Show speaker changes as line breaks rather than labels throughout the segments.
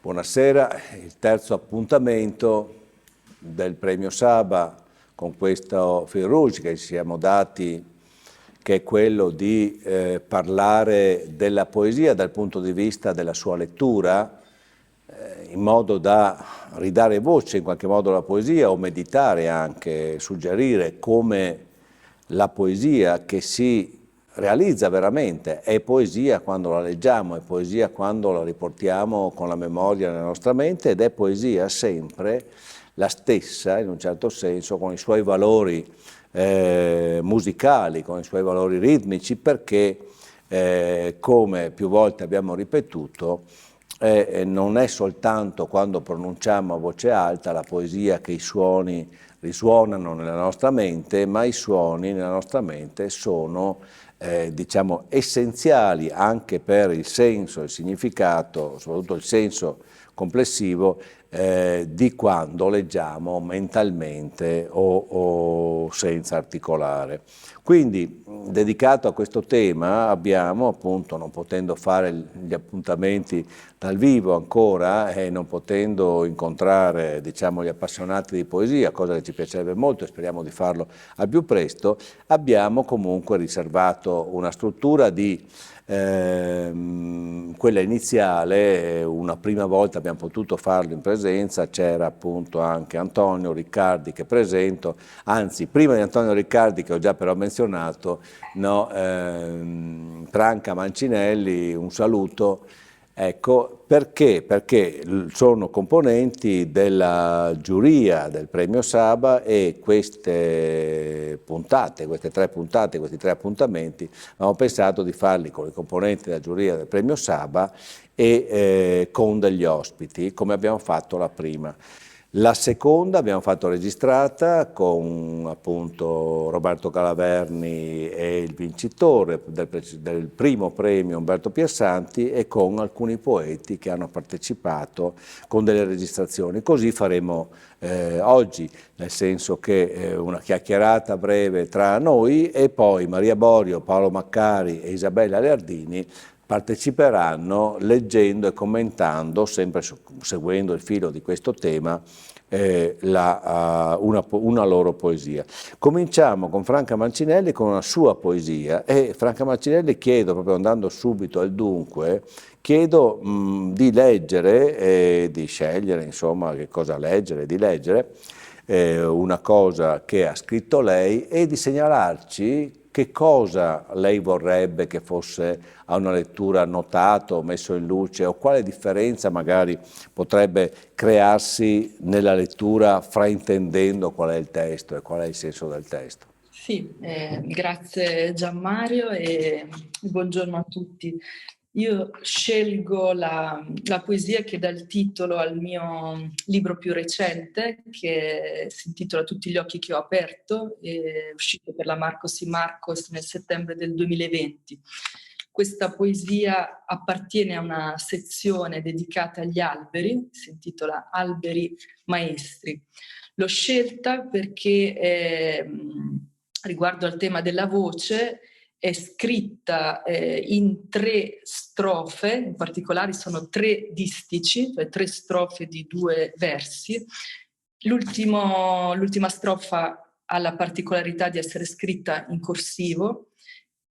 Buonasera, il terzo appuntamento del Premio Saba con questo fil rouge che ci siamo dati, che è quello di parlare della poesia dal punto di vista della sua lettura, in modo da ridare voce in qualche modo alla poesia o meditare anche, suggerire come la poesia che si realizza veramente è poesia quando la leggiamo, è poesia quando la riportiamo con la memoria nella nostra mente ed è poesia sempre la stessa, in un certo senso, con i suoi valori musicali, con i suoi valori ritmici, perché come più volte abbiamo ripetuto, non è soltanto quando pronunciamo a voce alta la poesia che i suoni risuonano nella nostra mente, ma i suoni nella nostra mente sono diciamo essenziali anche per il senso, il significato, soprattutto il senso complessivo di quando leggiamo mentalmente o senza articolare. Quindi, dedicato a questo tema, abbiamo appunto, non potendo fare gli appuntamenti dal vivo ancora e non potendo incontrare, diciamo, gli appassionati di poesia, cosa che ci piacerebbe molto e speriamo di farlo al più presto, abbiamo comunque riservato una struttura di quella iniziale. Una prima volta abbiamo potuto farlo in presenza, c'era appunto anche Antonio Riccardi che presento, anzi prima di Antonio Riccardi che ho già però menzionato, no, Franca Mancinelli, un saluto. Ecco, perché? Perché sono componenti della giuria del Premio Saba e queste puntate, questi tre appuntamenti, abbiamo pensato di farli con i componenti della giuria del Premio Saba e con degli ospiti, come abbiamo fatto la prima. La seconda abbiamo fatto registrata con appunto Roberto Calaverni e il vincitore del primo premio Umberto Piersanti e con alcuni poeti che hanno partecipato con delle registrazioni. Così faremo oggi, nel senso che una chiacchierata breve tra noi e poi Maria Borio, Paolo Maccari e Isabella Leardini parteciperanno leggendo e commentando, sempre seguendo il filo di questo tema, una loro poesia. Cominciamo con Franca Mancinelli con una sua poesia e Franca Mancinelli chiedo, proprio andando subito al dunque, chiedo di leggere e di scegliere insomma che cosa leggere, di leggere una cosa che ha scritto lei e di segnalarci che cosa lei vorrebbe che fosse a una lettura notato, messo in luce, o quale differenza magari potrebbe crearsi nella lettura fraintendendo qual è il testo e qual è il senso del testo.
Sì, grazie Gianmario e buongiorno a tutti. Io scelgo la poesia che dà il titolo al mio libro più recente, che si intitola Tutti gli occhi che ho aperto, è uscito per la Marcos y Marcos nel settembre del 2020. Questa poesia appartiene a una sezione dedicata agli alberi, si intitola Alberi Maestri. L'ho scelta perché riguardo al tema della voce è scritta in 3 strofe, in particolare sono 3 distici, cioè 3 strofe di 2 versi. L'ultima strofa ha la particolarità di essere scritta in corsivo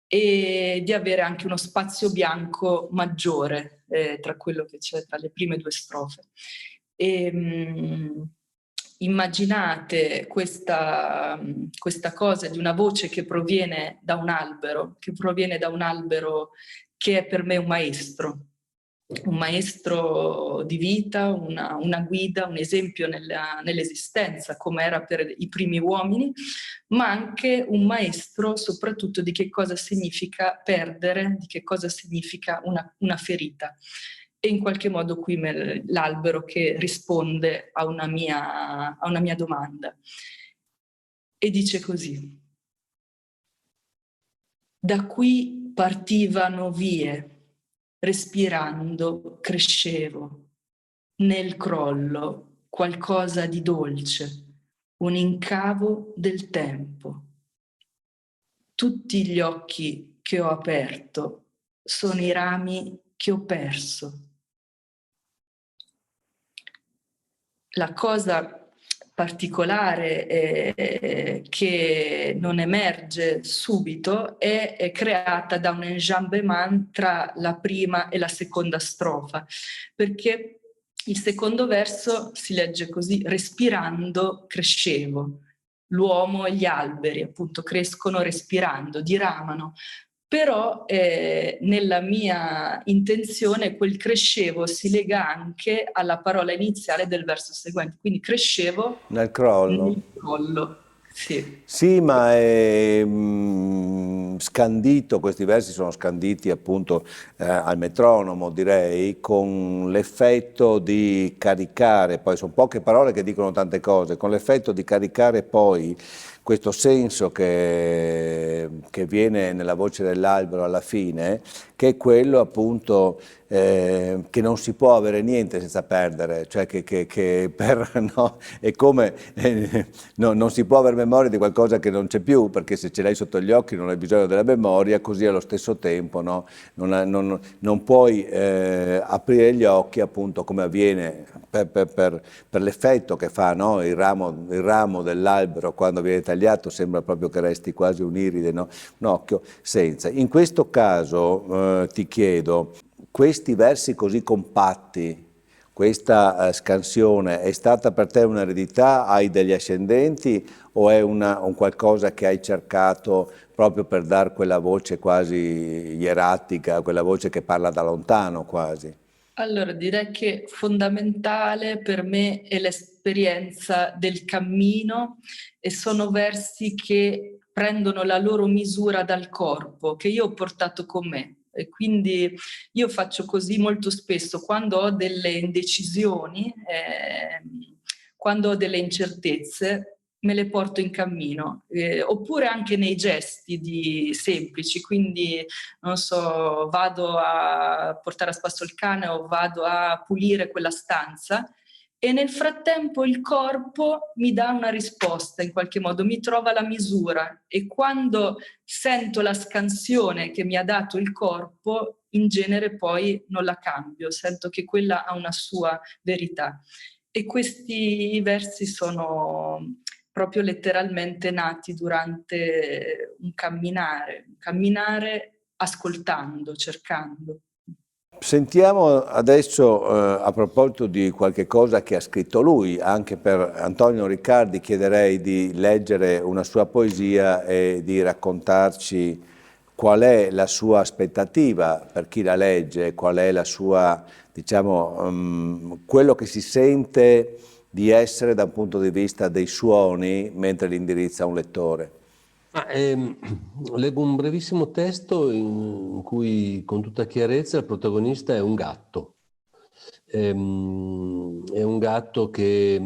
e di avere anche uno spazio bianco maggiore tra quello che c'è tra le prime 2 strofe. Immaginate questa cosa di una voce che proviene da un albero, che è per me un maestro di vita, una guida, un esempio nell'esistenza, come era per i primi uomini, ma anche un maestro soprattutto di che cosa significa perdere, di che cosa significa una ferita. E in qualche modo qui l'albero che risponde a una mia domanda. E dice così: da qui partivano vie, respirando crescevo, nel crollo qualcosa di dolce, un incavo del tempo. Tutti gli occhi che ho aperto sono i rami che ho perso. la cosa particolare che non emerge subito è creata da un enjambement tra la prima e la seconda strofa, perché il secondo verso si legge così: respirando crescevo. L'uomo e gli alberi appunto crescono respirando, diramano. Però nella mia intenzione quel crescevo si lega anche alla parola iniziale del verso seguente, quindi crescevo
Nel crollo.
nel collo. Sì.
Sì, ma è scandito, questi versi sono scanditi appunto al metronomo, direi, con l'effetto di caricare, poi sono poche parole che dicono tante cose, con l'effetto di caricare poi questo senso che viene nella voce dell'albero alla fine, che è quello appunto che non si può avere niente senza perdere, cioè no, è come no, non si può avere memoria di qualcosa che non c'è più, perché se ce l'hai sotto gli occhi non hai bisogno della memoria, così allo stesso tempo no, non puoi aprire gli occhi appunto come avviene per l'effetto che fa no, il ramo dell'albero quando viene tagliato, sembra proprio che resti quasi un'iride, no? Un occhio senza. In questo caso ti chiedo, questi versi così compatti, questa scansione, è stata per te un'eredità? Hai degli ascendenti o è un qualcosa che hai cercato proprio per dare quella voce quasi ieratica, quella voce che parla da lontano quasi?
Allora, direi che fondamentale per me è l'esperienza del cammino e sono versi che prendono la loro misura dal corpo, che io ho portato con me. E quindi io faccio così molto spesso quando ho delle indecisioni, quando ho delle incertezze, me le porto in cammino, oppure anche nei gesti semplici, quindi non so, vado a portare a spasso il cane o vado a pulire quella stanza e nel frattempo il corpo mi dà una risposta in qualche modo, mi trova la misura e quando sento la scansione che mi ha dato il corpo, in genere poi non la cambio, sento che quella ha una sua verità. E questi versi sono proprio letteralmente nati durante un camminare ascoltando, cercando.
Sentiamo adesso, a proposito di qualche cosa che ha scritto lui, anche per Antonio Riccardi chiederei di leggere una sua poesia e di raccontarci qual è la sua aspettativa per chi la legge, qual è la sua, diciamo, quello che si sente di essere dal punto di vista dei suoni mentre li indirizza a un lettore.
Leggo un brevissimo testo in cui con tutta chiarezza il protagonista è un gatto. È un gatto che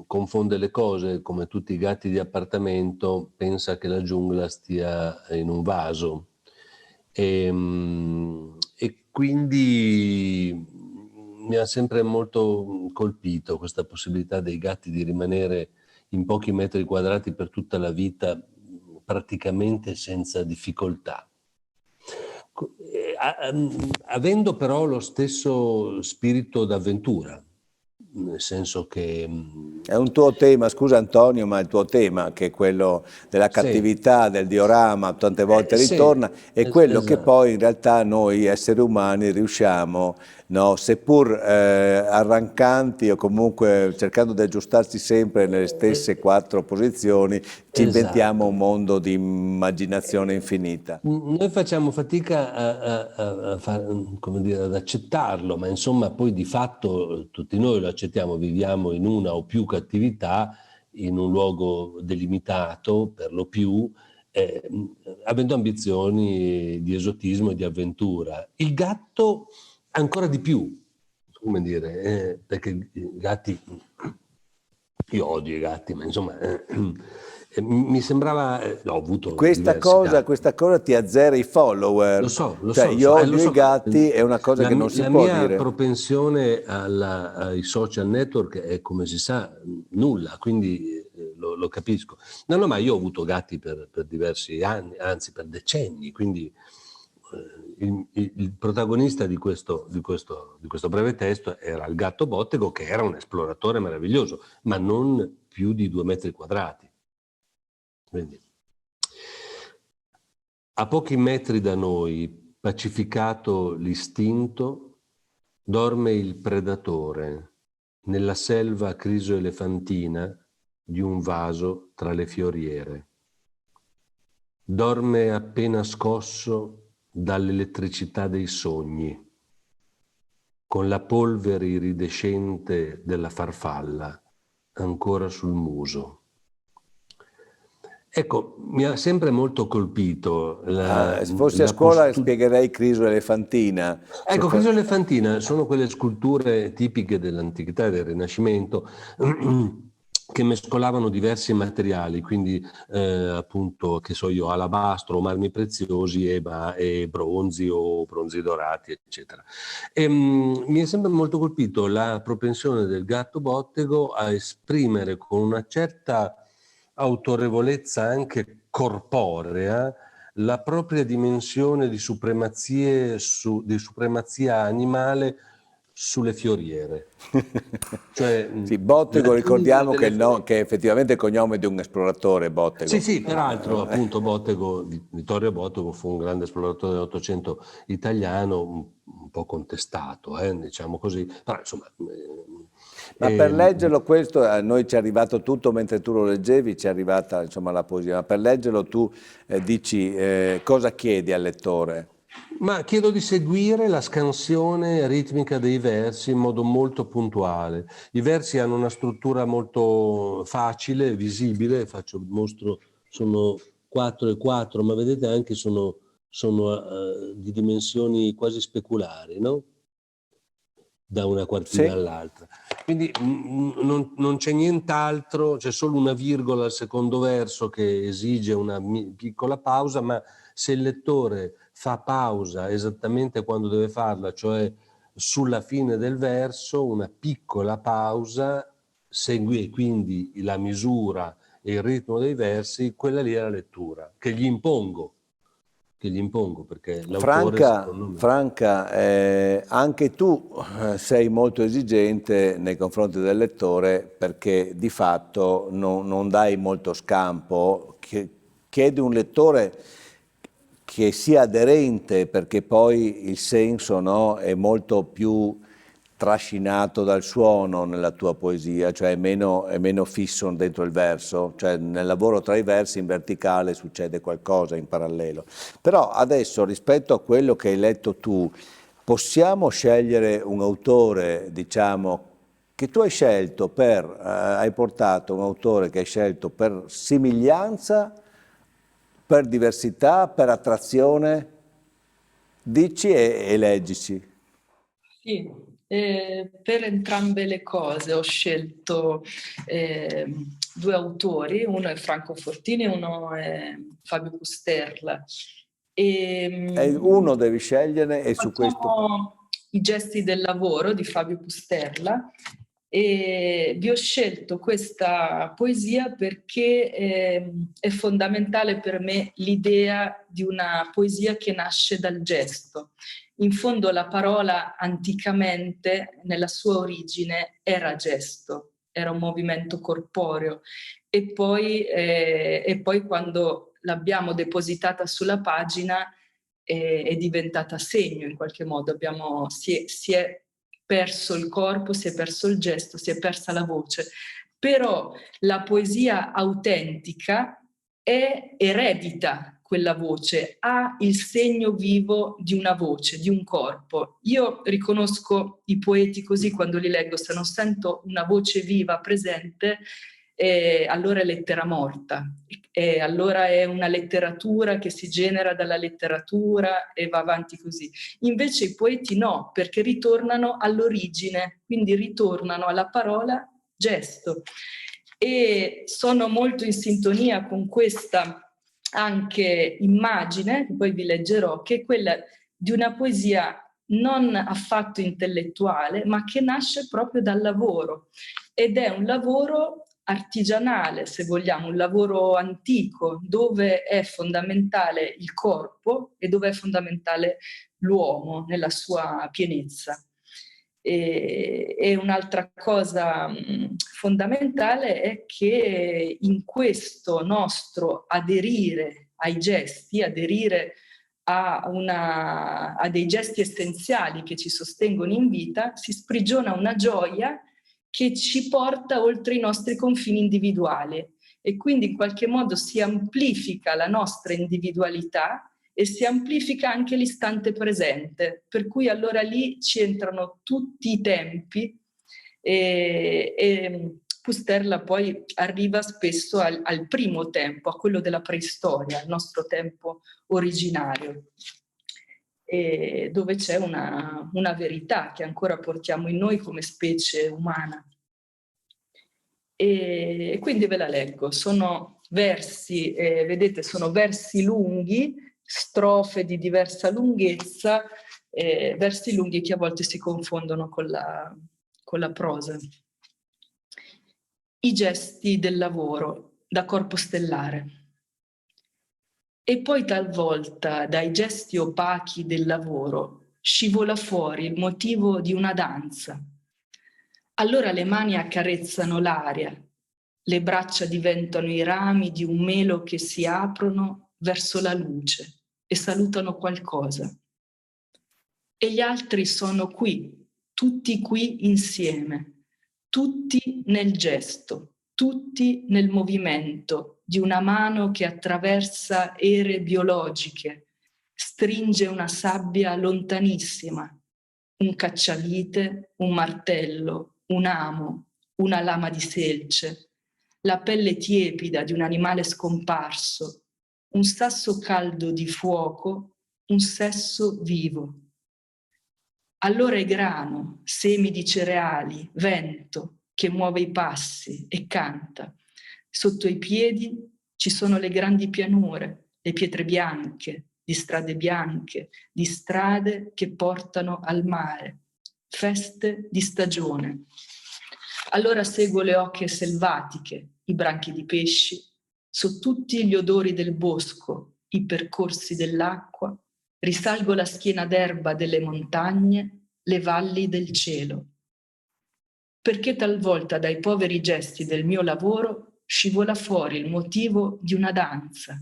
confonde le cose, come tutti i gatti di appartamento, pensa che la giungla stia in un vaso. E quindi mi ha sempre molto colpito questa possibilità dei gatti di rimanere in pochi metri quadrati per tutta la vita, praticamente senza difficoltà. Avendo però lo stesso spirito d'avventura, nel senso che...
È un tuo tema, scusa Antonio, ma è il tuo tema, che è quello della cattività, sì, del diorama, tante volte ritorna, sì, è quello che poi in realtà noi esseri umani riusciamo, no, seppur arrancanti o comunque cercando di aggiustarsi sempre nelle stesse quattro posizioni, ci inventiamo un mondo di immaginazione infinita.
Noi facciamo fatica come dire, ad accettarlo, ma insomma poi di fatto tutti noi lo accettiamo, viviamo in una o più cattività, in un luogo delimitato per lo più, avendo ambizioni di esotismo e di avventura. Il gatto ancora di più, come dire, perché i gatti, io odio i gatti, ma insomma... mi sembrava, ho avuto
questa cosa ti azzera i follower.
Lo so,
cioè, io odio i gatti, è una cosa che non si può dire.
La mia propensione ai social network è, come si sa, nulla, quindi lo capisco. No, ma io ho avuto gatti per diversi anni, anzi per decenni, quindi il protagonista di questo breve testo era il gatto Bottego, che era un esploratore meraviglioso, ma non più di 2 metri quadrati. Quindi, a pochi metri da noi, pacificato l'istinto, dorme il predatore nella selva criso-elefantina di un vaso tra le fioriere. Dorme appena scosso dall'elettricità dei sogni, con la polvere iridescente della farfalla ancora sul muso. Ecco, mi ha sempre molto colpito
se fossi a scuola spiegherei criso-elefantina.
Ecco, criso-elefantina sono quelle sculture tipiche dell'antichità e del Rinascimento che mescolavano diversi materiali, quindi appunto, che so io, alabastro, marmi preziosi e bronzi o bronzi dorati, eccetera. Mi è sempre molto colpito la propensione del gatto Bottego a esprimere con una certa autorevolezza anche corporea la propria dimensione di supremazia animale sulle fioriere. Cioè,
sì, Bottego, ricordiamo che effettivamente è il cognome di un esploratore, Bottego.
Sì, peraltro appunto Vittorio Bottego fu un grande esploratore dell'Ottocento italiano, un po' contestato, diciamo così, però insomma...
Ma per leggerlo questo, a noi ci è arrivato tutto mentre tu lo leggevi, ci è arrivata insomma la poesia, ma per leggerlo tu dici cosa chiedi al lettore?
Ma chiedo di seguire la scansione ritmica dei versi in modo molto puntuale. I versi hanno una struttura molto facile, visibile, mostro, sono 4 e 4, ma vedete anche sono di dimensioni quasi speculari, no? Da una quartina all'altra. Quindi non c'è nient'altro, c'è solo una virgola al secondo verso che esige una piccola pausa, ma se il lettore fa pausa esattamente quando deve farla, cioè sulla fine del verso, una piccola pausa, segue quindi la misura e il ritmo dei versi, quella lì è la lettura, che gli impongo perché l'autore...
Franca, anche tu sei molto esigente nei confronti del lettore perché di fatto non dai molto scampo, chiedi un lettore che sia aderente perché poi il senso, no, è molto più trascinato dal suono nella tua poesia, cioè è meno fisso dentro il verso, cioè nel lavoro tra i versi in verticale succede qualcosa in parallelo. Però adesso rispetto a quello che hai letto tu, possiamo scegliere un autore, diciamo, che tu hai scelto hai portato un autore che hai scelto per somiglianza, per diversità, per attrazione? Dici e leggici.
Sì. Per entrambe le cose ho scelto 2 autori, uno è Franco Fortini e uno è Fabio Pusterla.
Uno devi scegliere e su questo...
I gesti del lavoro di Fabio Pusterla e vi ho scelto questa poesia perché è fondamentale per me l'idea di una poesia che nasce dal gesto. In fondo la parola anticamente, nella sua origine, era gesto, era un movimento corporeo e poi quando l'abbiamo depositata sulla pagina è diventata segno in qualche modo, si è perso il corpo, si è perso il gesto, si è persa la voce, però la poesia autentica eredita quella voce, ha il segno vivo di una voce, di un corpo. Io riconosco i poeti così quando li leggo, se non sento una voce viva presente, allora è lettera morta, allora è una letteratura che si genera dalla letteratura e va avanti così. Invece i poeti no, perché ritornano all'origine, quindi ritornano alla parola gesto. E sono molto in sintonia con questa anche immagine, che poi vi leggerò, che è quella di una poesia non affatto intellettuale, ma che nasce proprio dal lavoro. Ed è un lavoro artigianale, se vogliamo, un lavoro antico, dove è fondamentale il corpo e dove è fondamentale l'uomo nella sua pienezza. E un'altra cosa fondamentale è che in questo nostro aderire ai gesti, aderire a dei gesti essenziali che ci sostengono in vita, si sprigiona una gioia che ci porta oltre i nostri confini individuali e quindi in qualche modo si amplifica la nostra individualità e si amplifica anche l'istante presente, per cui allora lì ci entrano tutti i tempi e Pusterla poi arriva spesso al primo tempo, a quello della preistoria, al nostro tempo originario, dove c'è una verità che ancora portiamo in noi come specie umana. E quindi ve la leggo, sono versi, vedete, sono versi lunghi, strofe di diversa lunghezza, versi lunghi che a volte si confondono con la prosa. I gesti del lavoro da corpo stellare. E poi talvolta dai gesti opachi del lavoro scivola fuori il motivo di una danza. Allora le mani accarezzano l'aria, le braccia diventano i rami di un melo che si aprono verso la luce e salutano qualcosa. E gli altri sono qui, tutti qui insieme, tutti nel gesto, tutti nel movimento di una mano che attraversa ere biologiche, stringe una sabbia lontanissima, un cacciavite, un martello, un amo, una lama di selce, la pelle tiepida di un animale scomparso, un sasso caldo di fuoco, un sesso vivo. Allora è grano, semi di cereali, vento che muove i passi e canta. Sotto i piedi ci sono le grandi pianure, le pietre bianche, di strade bianche, di strade che portano al mare, feste di stagione. Allora seguo le oche selvatiche, i branchi di pesci, su tutti gli odori del bosco, i percorsi dell'acqua, risalgo la schiena d'erba delle montagne, le valli del cielo. Perché talvolta dai poveri gesti del mio lavoro scivola fuori il motivo di una danza.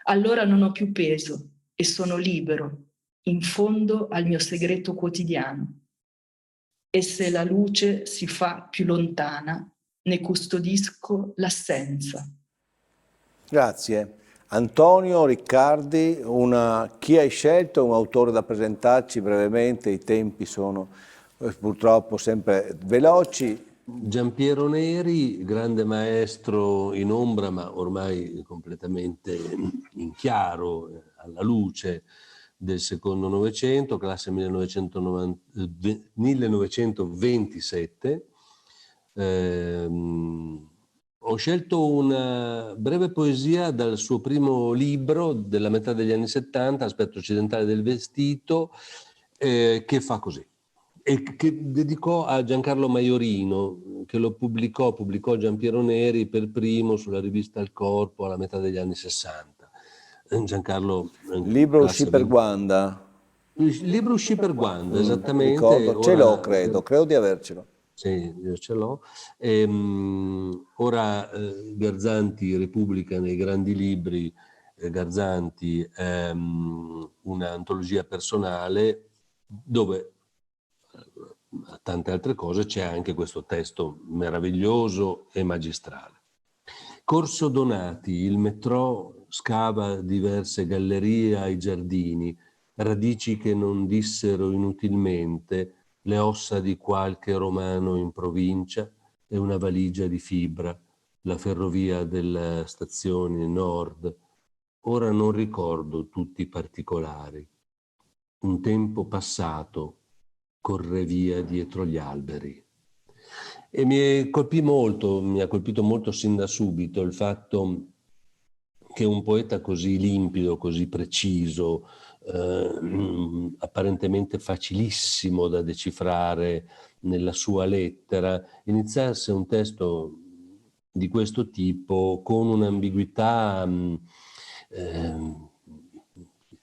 Allora non ho più peso e sono libero, in fondo al mio segreto quotidiano. E se la luce si fa più lontana, ne custodisco l'assenza.
Grazie. Antonio Riccardi, chi hai scelto? Un autore da presentarci brevemente, i tempi sono purtroppo sempre veloci.
Giampiero Neri, grande maestro in ombra, ma ormai completamente in chiaro, alla luce del secondo Novecento, classe 1927. Ho scelto una breve poesia dal suo primo libro della metà degli anni 70, Aspetto occidentale del vestito, che fa così. E che dedicò a Giancarlo Maiorino, che lo pubblicò Giampiero Neri per primo sulla rivista Il Corpo alla metà degli anni 60. Giancarlo...
Il libro uscì per Guanda.
Il libro uscì per Guanda, esattamente.
Ricordo, ce l'ho, credo di avercelo.
Sì, io ce l'ho. Ora Garzanti ripubblica nei grandi libri Garzanti un'antologia personale dove tante altre cose c'è anche questo testo meraviglioso e magistrale. Corso Donati, il metrò scava diverse gallerie ai giardini, radici che non dissero inutilmente, le ossa di qualche romano in provincia e una valigia di fibra, la ferrovia della stazione nord. Ora non ricordo tutti i particolari. Un tempo passato corre via dietro gli alberi. E mi ha colpito molto sin da subito il fatto che un poeta così limpido, così preciso, apparentemente facilissimo da decifrare nella sua lettera, iniziasse un testo di questo tipo con un'ambiguità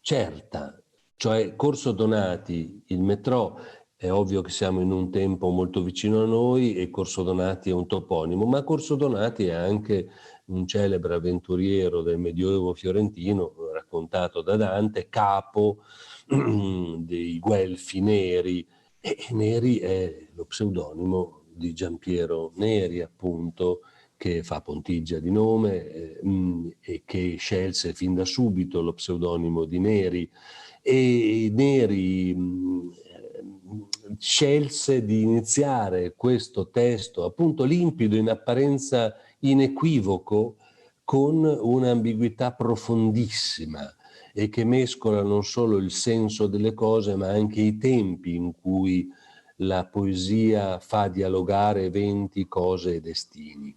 certa, cioè Corso Donati, il metro, è ovvio che siamo in un tempo molto vicino a noi e Corso Donati è un toponimo, ma Corso Donati è anche un celebre avventuriero del Medioevo fiorentino, raccontato da Dante, capo dei Guelfi Neri, e Neri è lo pseudonimo di Giampiero Neri, appunto, che fa Pontigia di nome e che scelse fin da subito lo pseudonimo di Neri. E Neri scelse di iniziare questo testo appunto limpido, in apparenza inequivoco, con un'ambiguità profondissima e che mescola non solo il senso delle cose ma anche i tempi in cui la poesia fa dialogare eventi, cose e destini.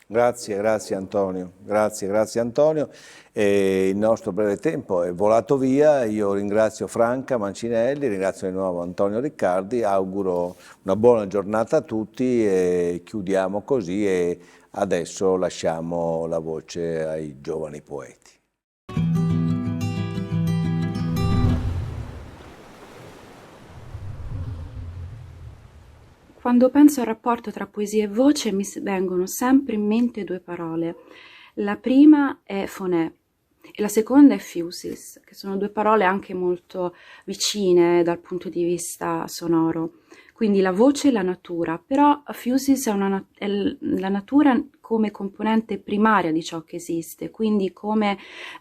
Grazie Antonio, grazie Antonio. Il nostro breve tempo è volato via, io ringrazio Franca Mancinelli, ringrazio di nuovo Antonio Riccardi, auguro una buona giornata a tutti e chiudiamo così e adesso lasciamo la voce ai giovani poeti.
Quando penso al rapporto tra poesia e voce mi vengono sempre in mente due parole. La prima è phonè e la seconda è fusis, che sono due parole anche molto vicine dal punto di vista sonoro. Quindi la voce e la natura, però fusis è la natura come componente primaria di ciò che esiste, quindi come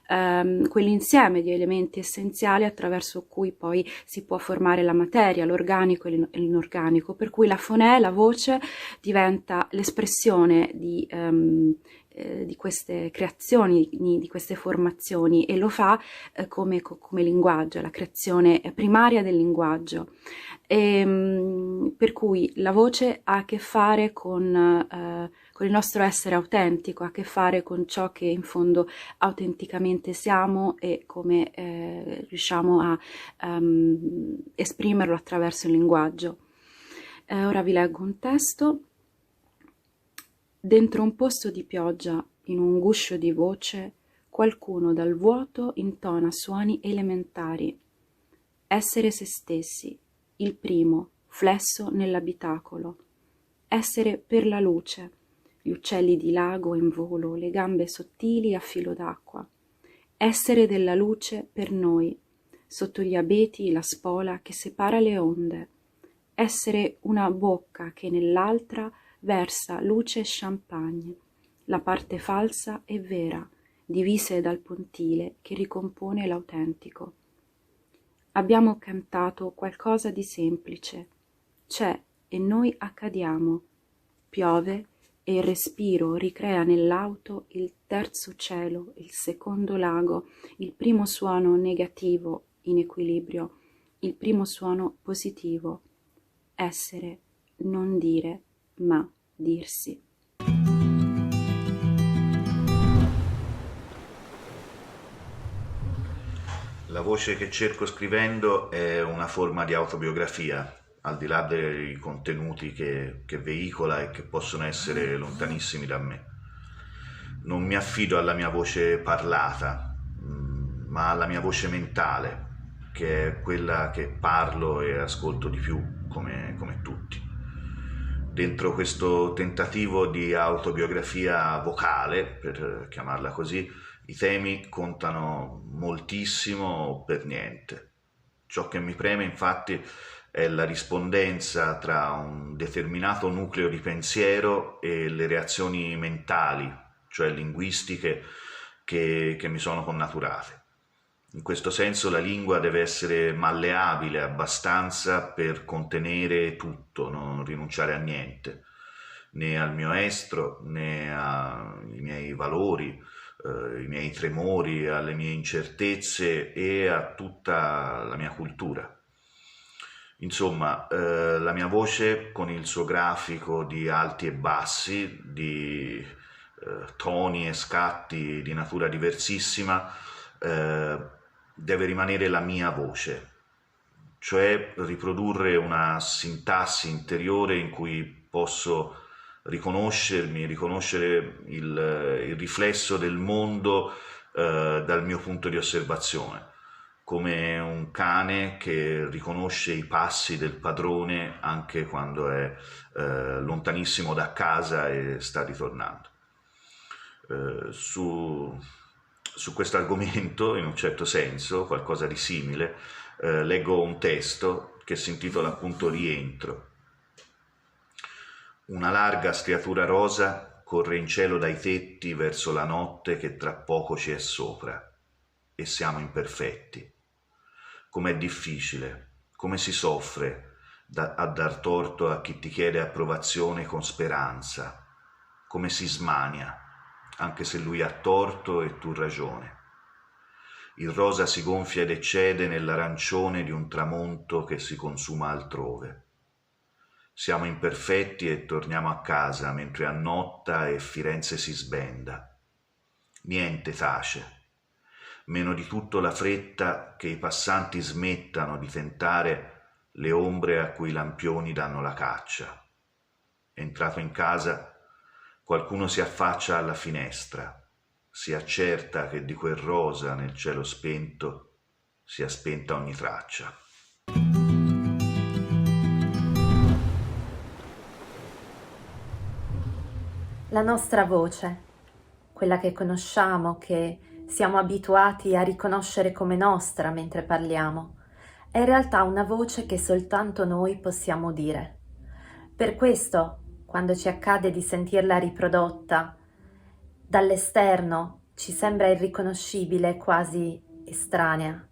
quell'insieme di elementi essenziali attraverso cui poi si può formare la materia, l'organico e l'inorganico, per cui la phonè, la voce, diventa l'espressione di queste creazioni, di queste formazioni, e lo fa come linguaggio, la creazione primaria del linguaggio. Per cui la voce ha a che fare con il nostro essere autentico, ha a che fare con ciò che in fondo autenticamente siamo e come riusciamo a esprimerlo attraverso il linguaggio. Ora vi leggo un testo. Dentro un posto di pioggia, in un guscio di voce, qualcuno dal vuoto intona suoni elementari. Essere se stessi, il primo, flesso nell'abitacolo. Essere per la luce, gli uccelli di lago in volo, le gambe sottili a filo d'acqua. Essere della luce per noi, sotto gli abeti la spola che separa le onde. Essere una bocca che nell'altra versa luce e champagne, la parte falsa e vera, divise dal pontile che ricompone l'autentico. Abbiamo cantato qualcosa di semplice, c'è e noi accadiamo, piove e il respiro ricrea nell'auto il terzo cielo, il secondo lago, il primo suono negativo in equilibrio, il primo suono positivo. Essere, non dire, ma dirsi.
La voce che cerco scrivendo è una forma di autobiografia, al di là dei contenuti che veicola e che possono essere lontanissimi da me. Non mi affido alla mia voce parlata, ma alla mia voce mentale, che è quella che parlo e ascolto di più, come tutti. Dentro questo tentativo di autobiografia vocale, per chiamarla così, i temi contano moltissimo o per niente. Ciò che mi preme, infatti, è la rispondenza tra un determinato nucleo di pensiero e le reazioni mentali, cioè linguistiche, che mi sono connaturate. In questo senso la lingua deve essere malleabile abbastanza per contenere tutto, non rinunciare a niente, né al mio estro, né ai miei valori, i miei tremori, alle mie incertezze e a tutta la mia cultura. Insomma, la mia voce, con il suo grafico di alti e bassi, di toni e scatti di natura diversissima, deve rimanere la mia voce, cioè riprodurre una sintassi interiore in cui posso riconoscermi, riconoscere il riflesso del mondo dal mio punto di osservazione, come un cane che riconosce i passi del padrone anche quando è lontanissimo da casa e sta ritornando. Su questo argomento, in un certo senso, qualcosa di simile, leggo un testo che si intitola appunto Rientro. Una larga striatura rosa corre in cielo dai tetti verso la notte che tra poco ci è sopra, e siamo imperfetti. Com'è difficile, come si soffre a dar torto a chi ti chiede approvazione con speranza, come si smania, anche se lui ha torto e tu ragione. Il rosa si gonfia ed eccede nell'arancione di un tramonto che si consuma altrove. Siamo imperfetti e torniamo a casa mentre annotta e Firenze si sbenda. Niente tace, meno di tutto la fretta che i passanti smettano di tentare le ombre a cui i lampioni danno la caccia. Entrato in casa, qualcuno si affaccia alla finestra, si accerta che di quel rosa nel cielo spento sia spenta ogni traccia.
La nostra voce, quella che conosciamo, che siamo abituati a riconoscere come nostra mentre parliamo, è in realtà una voce che soltanto noi possiamo udire. Per questo, quando ci accade di sentirla riprodotta dall'esterno, ci sembra irriconoscibile, quasi estranea,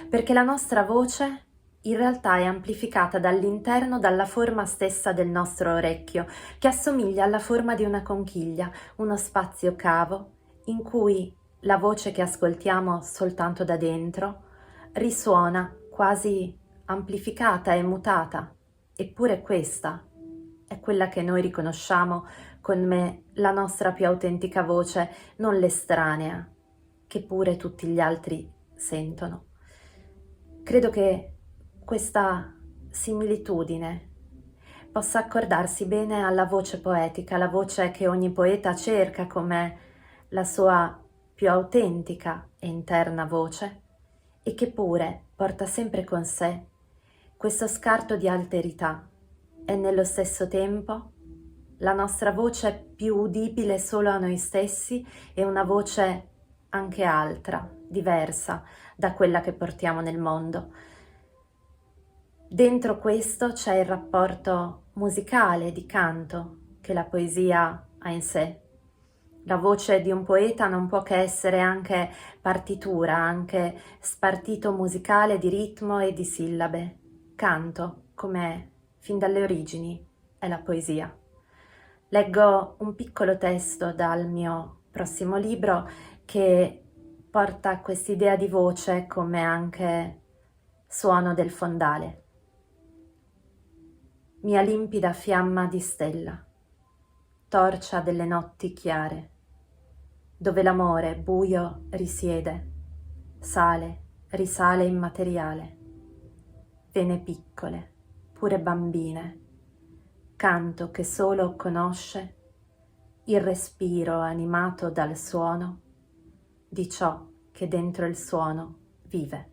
perché la nostra voce in realtà è amplificata dall'interno dalla forma stessa del nostro orecchio, che assomiglia alla forma di una conchiglia, uno spazio cavo in cui la voce che ascoltiamo soltanto da dentro risuona quasi amplificata e mutata. Eppure questa è quella che noi riconosciamo come la nostra più autentica voce, non l'estranea, che pure tutti gli altri sentono. Credo che questa similitudine possa accordarsi bene alla voce poetica, la voce che ogni poeta cerca come la sua più autentica e interna voce, e che pure porta sempre con sé questo scarto di alterità e nello stesso tempo la nostra voce più udibile solo a noi stessi e una voce anche altra, diversa da quella che portiamo nel mondo. Dentro questo c'è il rapporto musicale di canto che la poesia ha in sé. La voce di un poeta non può che essere anche partitura, anche spartito musicale di ritmo e di sillabe. Canto, come fin dalle origini, è la poesia. Leggo un piccolo testo dal mio prossimo libro che porta quest'idea di voce come anche suono del fondale. Mia limpida fiamma di stella, torcia delle notti chiare, dove l'amore buio risiede, sale, risale immateriale. Vene piccole, pure bambine, canto che solo conosce il respiro animato dal suono di ciò che dentro il suono vive.